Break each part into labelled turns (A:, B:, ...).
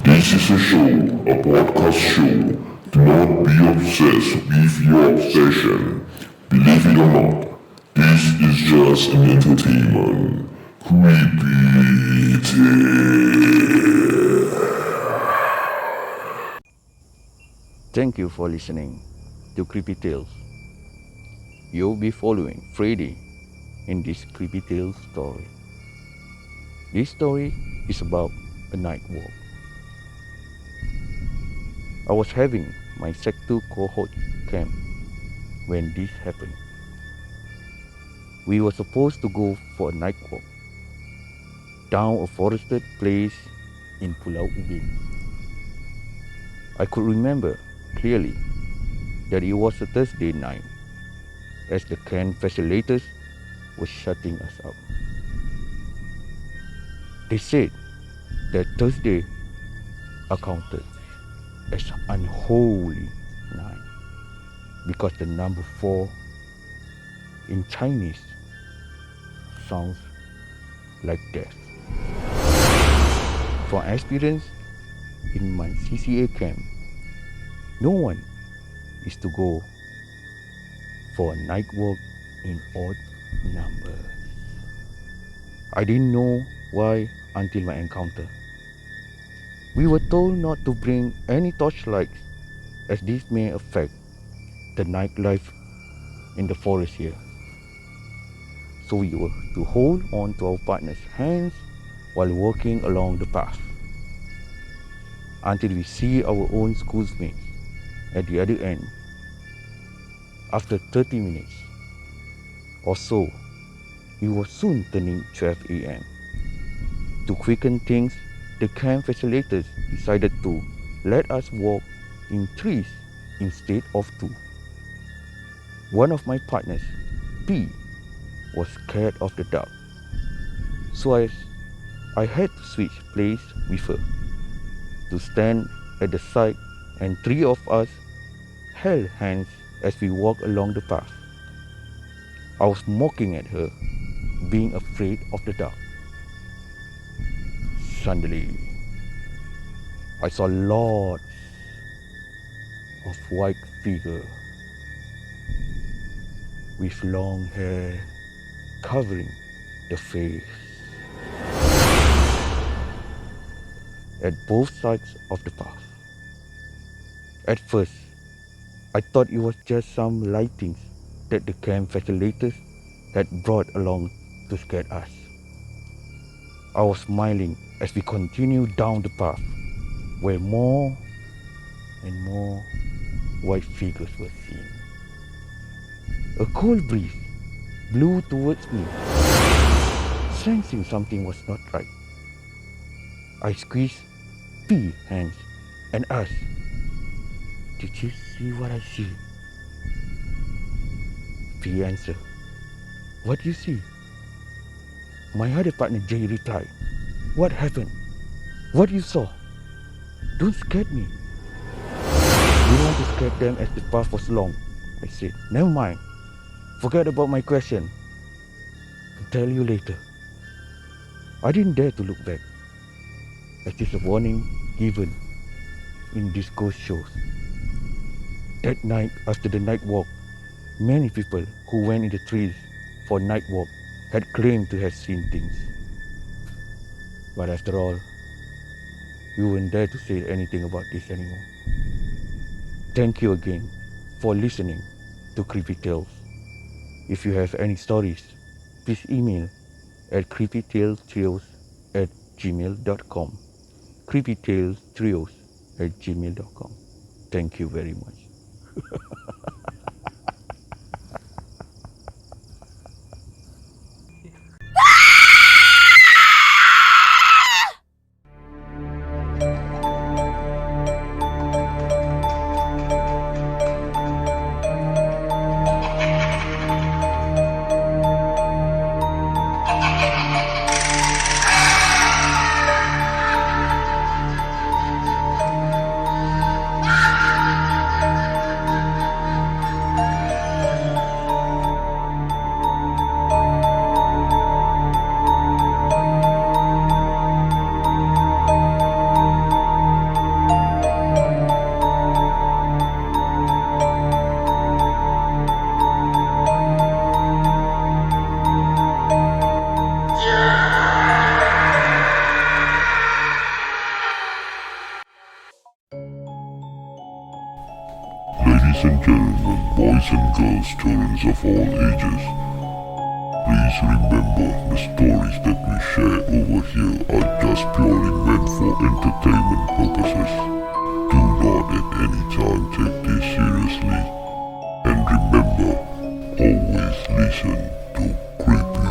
A: This is a show, a podcast show. Do not be obsessed with your obsession. Believe it or not, this is just an entertainment. Creepy tale.
B: Thank you for listening to Creepy Tales. You'll be following Freddy in this Creepy Tale story. This story is about a night walk. I was having my Sec 2 cohort camp when this happened. We were supposed to go for a night walk down a forested place in Pulau Ubin. I could remember clearly that it was a Thursday night as the camp facilitators were shutting us out. They said that Thursday accounted as unholy night because the number 4 in Chinese sounds like death. From experience in my CCA camp, no one is to go for a night walk in odd numbers. I didn't know why until my encounter. We were told not to bring any torchlights as this may affect the nightlife in the forest here. So we were to hold on to our partner's hands while walking along the path until we see our own schoolmates at the other end. After 30 minutes or so, it was soon turning 12 a.m. To quicken things, the camp facilitators decided to let us walk in 3s instead of 2. One of my partners, P, was scared of the dark, so I had to switch place with her to stand at the side, and 3 of us held hands as we walked along the path. I was mocking at her, being afraid of the dark. Suddenly, I saw lots of white figure with long hair covering the face at both sides of the path. At first, I thought it was just some lightings that the camp facilitators had brought along to scare us. I was smiling as we continued down the path where more and more white figures were seen. A cold breeze blew towards me, sensing something was not right. I squeezed P's hands and asked, "Did you see what I see?" P answered, "What do you see?" My other partner Jay replied, "What happened? What you saw? Don't scare me." "We want to scare them as the path was long," I said. "Never mind. Forget about my question. I'll tell you later." I didn't dare to look back, as it's a warning given in these ghost shows. That night, after the night walk, many people who went in the trees for night walk had claimed to have seen things. But after all, you wouldn't dare to say anything about this anymore. Thank you again for listening to Creepy Tales. If you have any stories, please email at creepytalestrioz@gmail.com. creepytalestrioz@gmail.com. Thank you very much.
A: Ladies and gentlemen, boys and girls, children of all ages, please remember the stories that we share over here are just purely meant for entertainment purposes. Do not at any time take this seriously. And remember, always listen to Creepy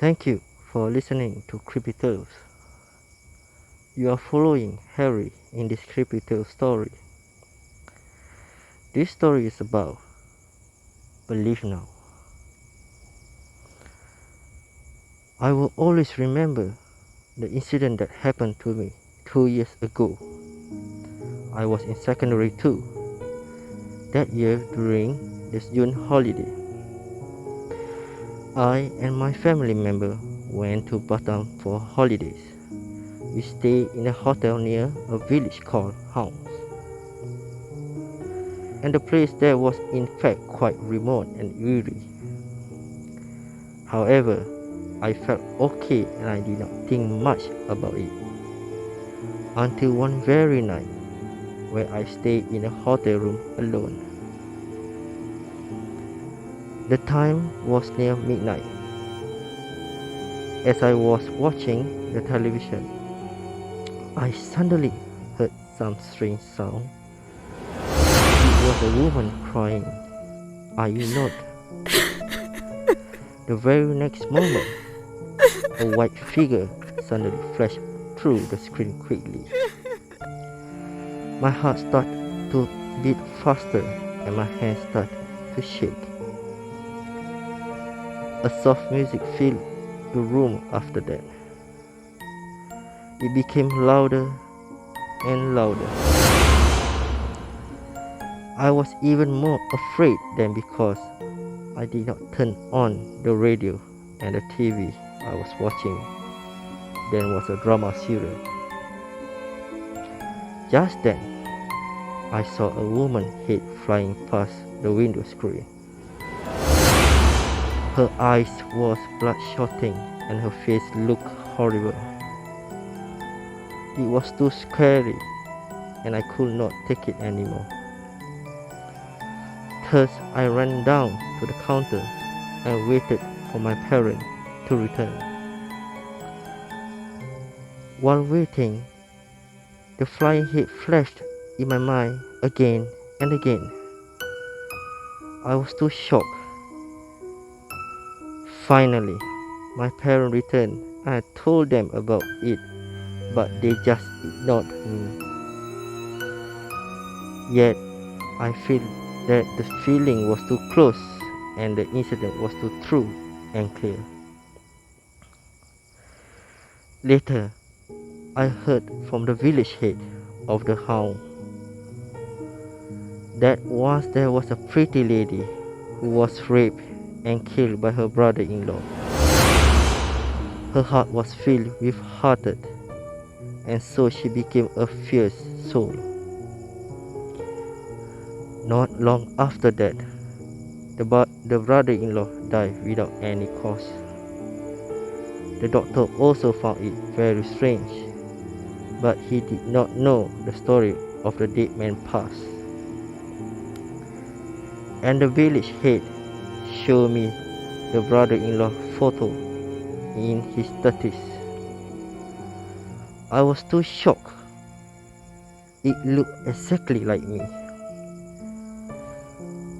C: Thank you for listening to Creepy Tales. You are following Harry in this Creepy Tale story. This story is about Believe Now. I will always remember the incident that happened to me 2 years ago. I was in secondary 2. That year during this June holiday, I and my family member went to Batam for holidays. We stayed in a hotel near a village called House. And the place there was in fact quite remote and eerie. However, I felt okay and I did not think much about it. Until one very night, where I stayed in a hotel room alone. The time was near midnight. As I was watching the television, I suddenly heard some strange sound. It was a woman crying, "Are you not?" The very next moment, a white figure suddenly flashed through the screen quickly. My heart started to beat faster and my hands started to shake. A soft music filled the room after that. It became louder and louder. I was even more afraid than because I did not turn on the radio and the TV I was watching then was a drama serial. Just then, I saw a woman's head flying past the window screen. Her eyes was bloodshotting and her face looked horrible. It was too scary and I could not take it anymore. Thus, I ran down to the counter and waited for my parents to return. While waiting, the flying head flashed in my mind again and again. I was too shocked. Finally, my parents returned and I told them about it, but they just ignored me. Yet, I feel that the feeling was too close and the incident was too true and clear. Later, I heard from the village head of the town that once there was a pretty lady who was raped and killed by her brother-in-law. Her heart was filled with hatred, and so she became a fierce soul. Not long after that, the brother-in-law died without any cause. The doctor also found it very strange, but he did not know the story of the dead man's past. And the village head showed me the brother-in-law photo in his 30s. I was too shocked. It looked exactly like me.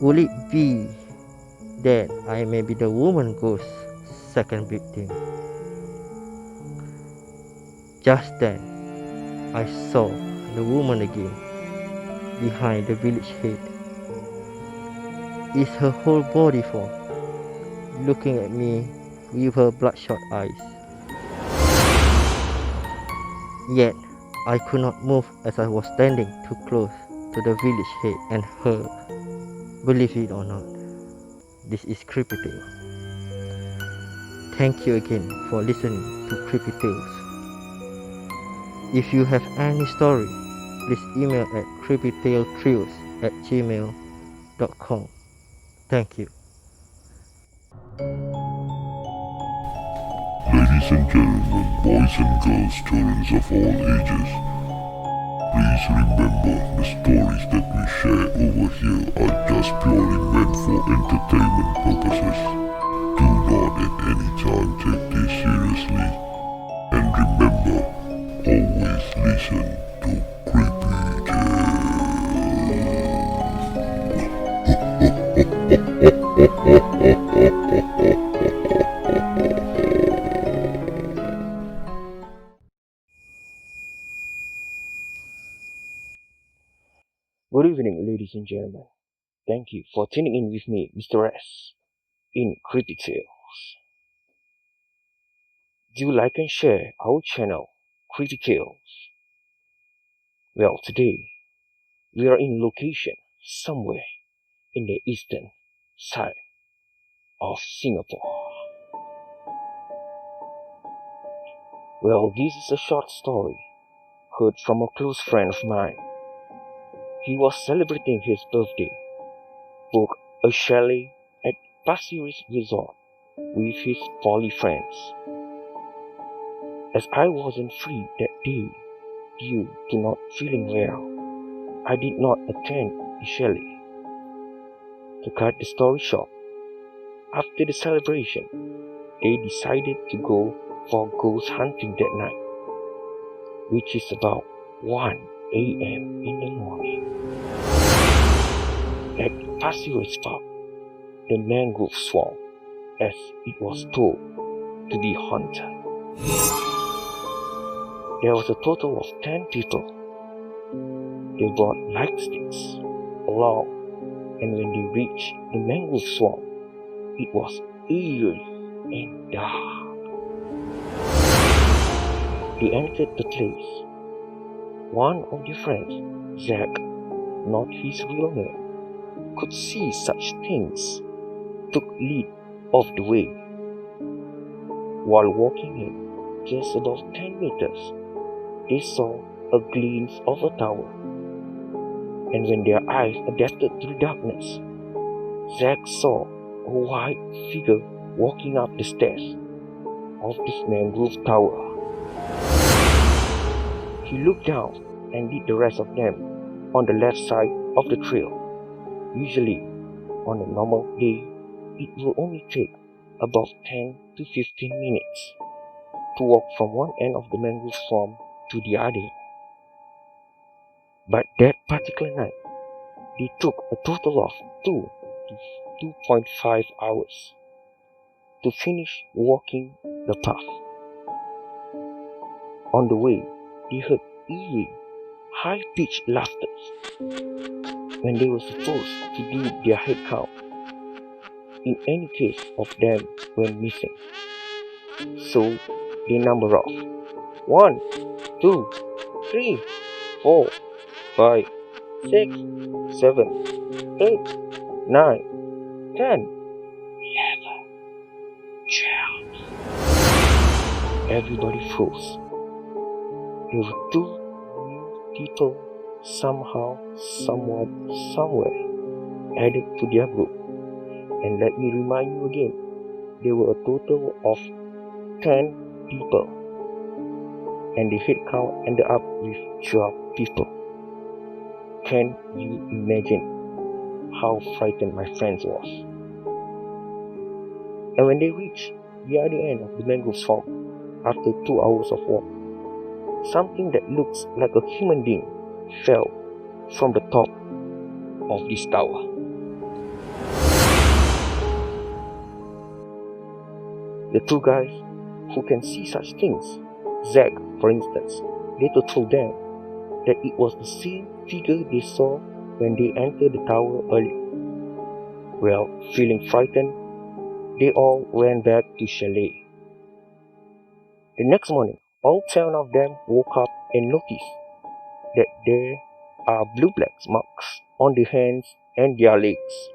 C: Would it be that I may be the woman ghost's second victim? Just then, I saw the woman again behind the village head. It's her whole body form, looking at me with her bloodshot eyes. Yet, I could not move as I was standing too close to the village head and her. Believe it or not, this is Creepy Tale. Thank you again for listening to Creepy Tales. If you have any story, please email at creepytalestrioz@gmail.com. Thank you.
A: Ladies and gentlemen, boys and girls, children of all ages, please remember the stories that we share over here are just purely meant for entertainment purposes. Do not at any time take this seriously. And remember, always listen to Creepy
D: Good evening, ladies and gentlemen. Thank you for tuning in with me, Mr. S, in Creepy Tales. Do like and share our channel, Creepy Tales. Well, today we are in location somewhere in the eastern side of Singapore. Well, this is a short story heard from a close friend of mine. He was celebrating his birthday, booked a chalet at Pasir resort with his poly friends. As I wasn't free that day due to not feeling well, I did not attend the chalet. To cut the story short, after the celebration, they decided to go for ghost hunting that night, which is about 1 a.m. in the morning. At Pasir Park, the mangrove swamp, as it was told to be haunted. There was a total of 10 people. They brought light sticks along, and when they reached the mangrove swamp, it was eerie and dark. They entered the place. One of their friends, Zack, not his real name, could see such things, took lead of the way. While walking in, just above 10 meters, they saw a glimpse of a tower. And when their eyes adapted to the darkness, Zack saw a white figure walking up the stairs of this mangrove tower. He looked down and did the rest of them on the left side of the trail. Usually, on a normal day, it will only take about 10 to 15 minutes to walk from one end of the mangrove swamp to the other. But that particular night, they took a total of 2 to 2.5 hours to finish walking the path. On the way, they heard eerie, high-pitched laughter when they were supposed to do their head count in any case of them went missing. So they number off 1, 2, 3, 4, 5, 6, 7, 8, 9, 10, 11, 12. Everybody froze. There were 2 new people somehow, somewhat, somewhere added to their group. And let me remind you again, there were a total of 10 people. And the head count ended up with 12 people. Can you imagine how frightened my friends was? And when they reached the other end of the mangrove swamp, after 2 hours of walk, something that looks like a human being fell from the top of this tower. The 2 guys who can see such things, Zach for instance, later told them that it was the same figure they saw when they entered the tower earlier. Well, feeling frightened, they all ran back to chalet. The next morning, all 10 of them woke up and noticed that there are blue-black marks on their hands and their legs.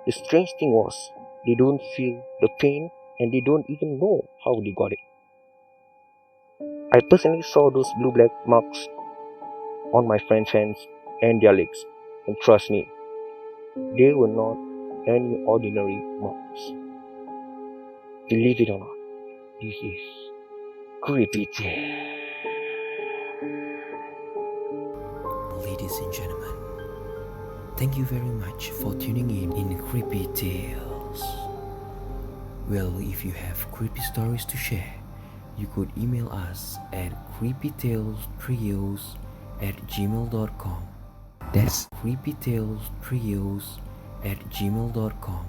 D: The strange thing was, they don't feel the pain and they don't even know how they got it. I personally saw those blue-black marks on my friend's hands and their legs, and trust me, they were not any ordinary marks. Believe it or not, this is creepy tale.
E: Ladies and gentlemen, thank you very much for tuning in Creepy Tales. Well, if you have creepy stories to share, you could email us at creepytalestrioz@gmail.com. That's creepytalestrioz@gmail.com.